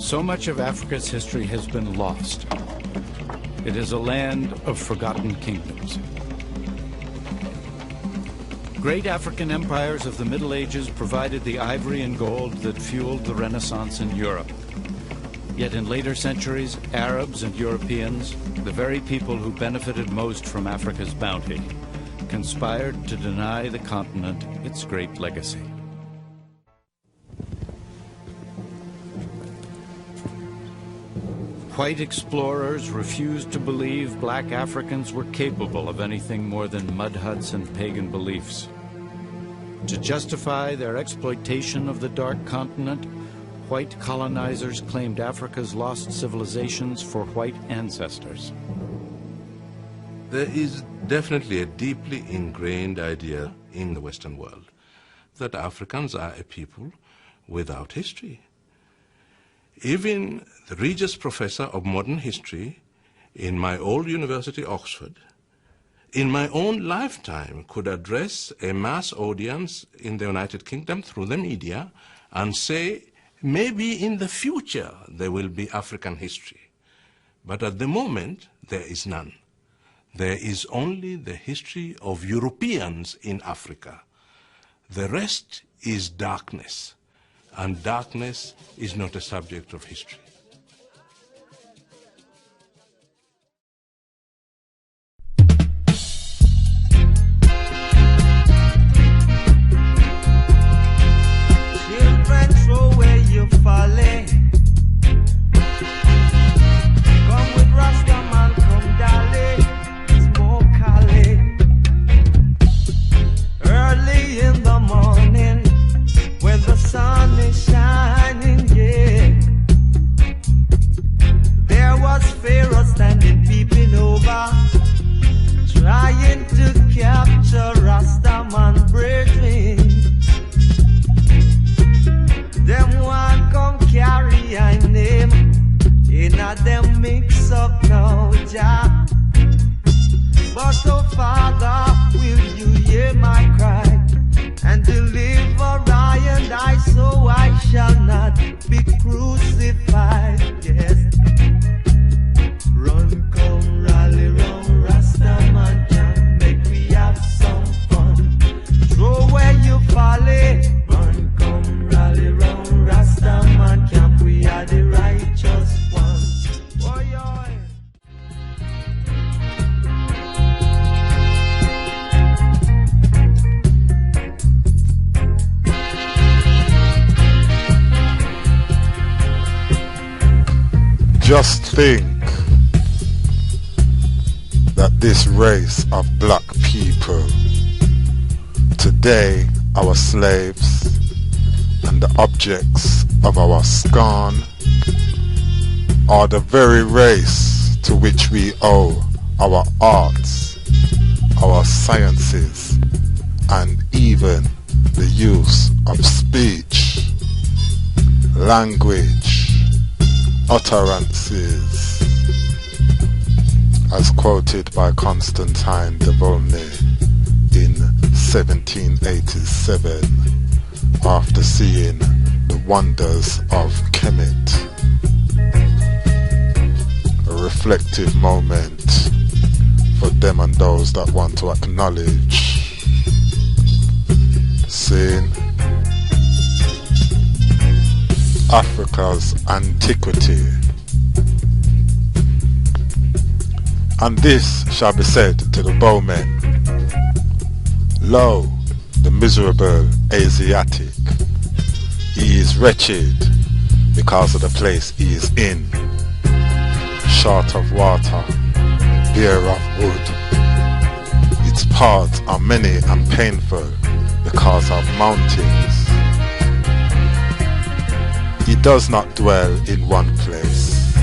So much of Africa's history has been lost. It is a land of forgotten kingdoms. Great African empires of the Middle Ages provided the ivory and gold that fueled the Renaissance in Europe. Yet in later centuries, Arabs and Europeans, the very people who benefited most from Africa's bounty, conspired to deny the continent its great legacy. White explorers refused to believe black Africans were capable of anything more than mud huts and pagan beliefs. To justify their exploitation of the Dark Continent, white colonizers claimed Africa's lost civilizations for white ancestors. There is definitely a deeply ingrained idea in the Western world that Africans are a people without history. Even the Regius Professor of Modern History in my old university, Oxford, in my own lifetime could address a mass audience in the United Kingdom through the media and say, maybe in the future there will be African history. But at the moment, there is none. There is only the history of Europeans in Africa. The rest is darkness, and darkness is not a subject of history. Children, throw where you're falling. Come with Rastaman, come darling. Early in the morning, when the sun is shining, yeah, there was Pharaoh standing peeping over, trying to capture Rastaman brethren. Them one come carry I name in a them mix up now, Jah. But oh Father, will you hear my cry and deliver I and I, so I shall not be crucified? Yes. Run, come, rally round, Rastaman camp, make we have some fun. Throw where you folly. Run, come, rally round, Rastaman camp, we are the righteous ones. Oh, yeah. Just think that this race of black people, today our slaves and the objects of our scorn, are the very race to which we owe our arts, our sciences, and even the use of speech, language, utterances, as quoted by Constantine de Volney in 1787 after seeing the wonders of Kemet. A reflective moment for them and those that want to acknowledge, seeing Africa's antiquity. And this shall be said to the bowmen: Lo, the miserable Asiatic, he is wretched because of the place he is in, short of water, bare of wood. Its paths are many and painful because of mountains. He does not dwell in one place.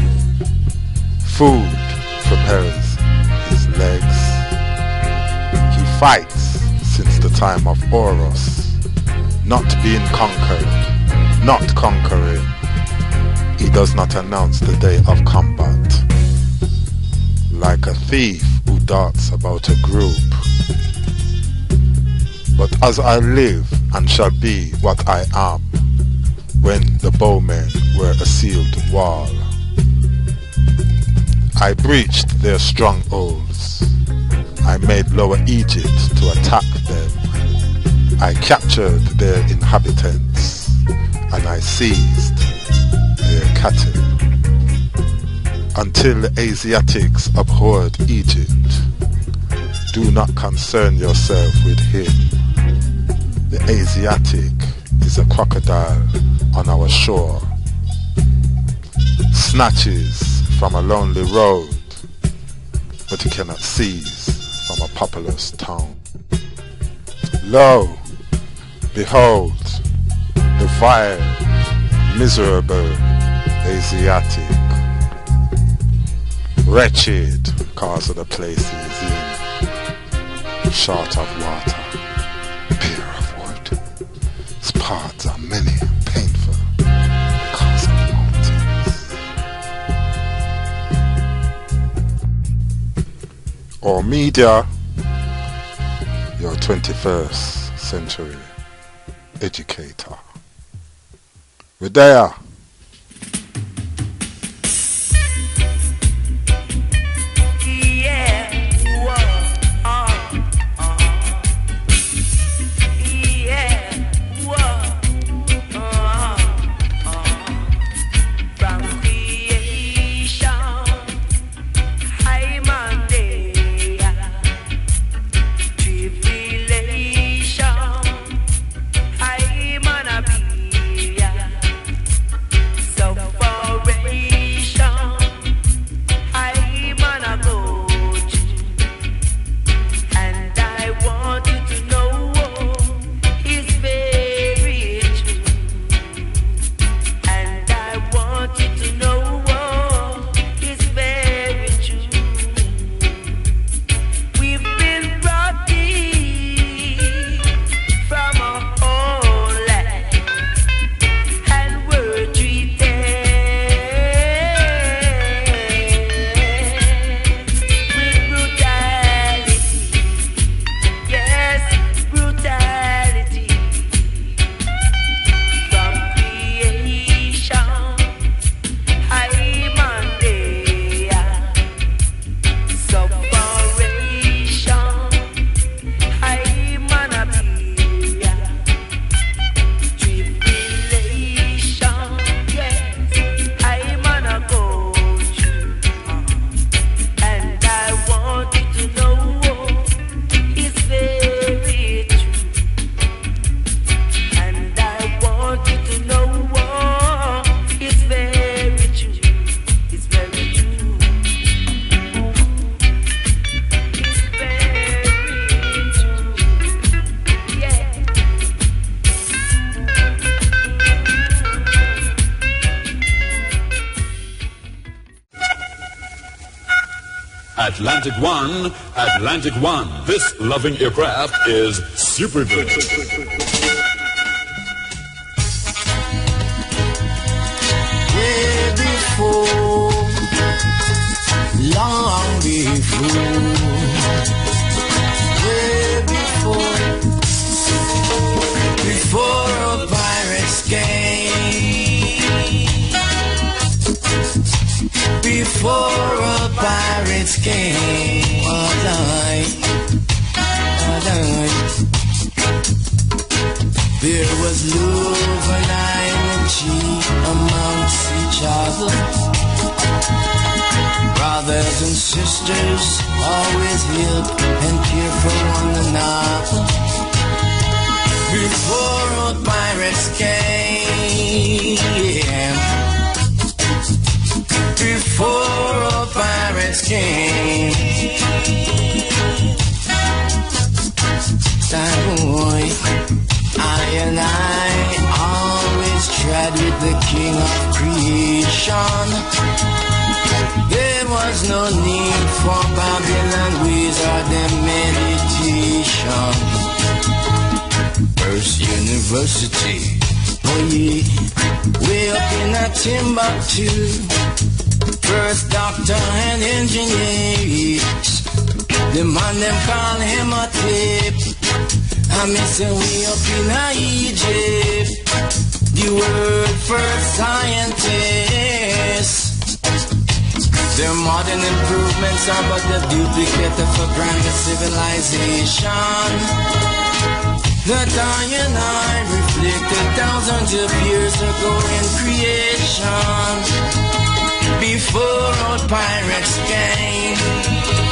Food propels his legs. He fights since the time of Horus, not being conquered, not conquering. He does not announce the day of combat. Like a thief who darts about a group. But as I live and shall be what I am, when the bowmen were a sealed wall. I breached their strongholds. I made Lower Egypt to attack them. I captured their inhabitants, and I seized their cattle. Until the Asiatics abhorred Egypt, do not concern yourself with him. The Asiatic is a crocodile on our shore. Snatches from a lonely road, but he cannot seize from a populous town. Lo, behold, the vile, miserable Asiatic, wretched cause of the place he is in, short of water, bare of wood. His parts are many and painful because of mountains. Or media, your 21st century educator. We're there. Atlantic One. This loving aircraft is super good. Way before, long before, way before a pirate's game, before a pirate's game. There was love and unity amongst each other. Brothers and sisters always help and care for one another. Before a pirates came, before a pirates came. Time boy, I and I always tried with the king of creation. There was no need for Babylon wizard and meditation. First University, oh yeah, way up in a Timbuktu. First doctor and engineers, the man them call him a tip. I miss we up in Egypt. The word expert scientists. Their modern improvements are but the duplicate of a grand civilization that I and I reflected thousands of years ago in creation, before all pirates came.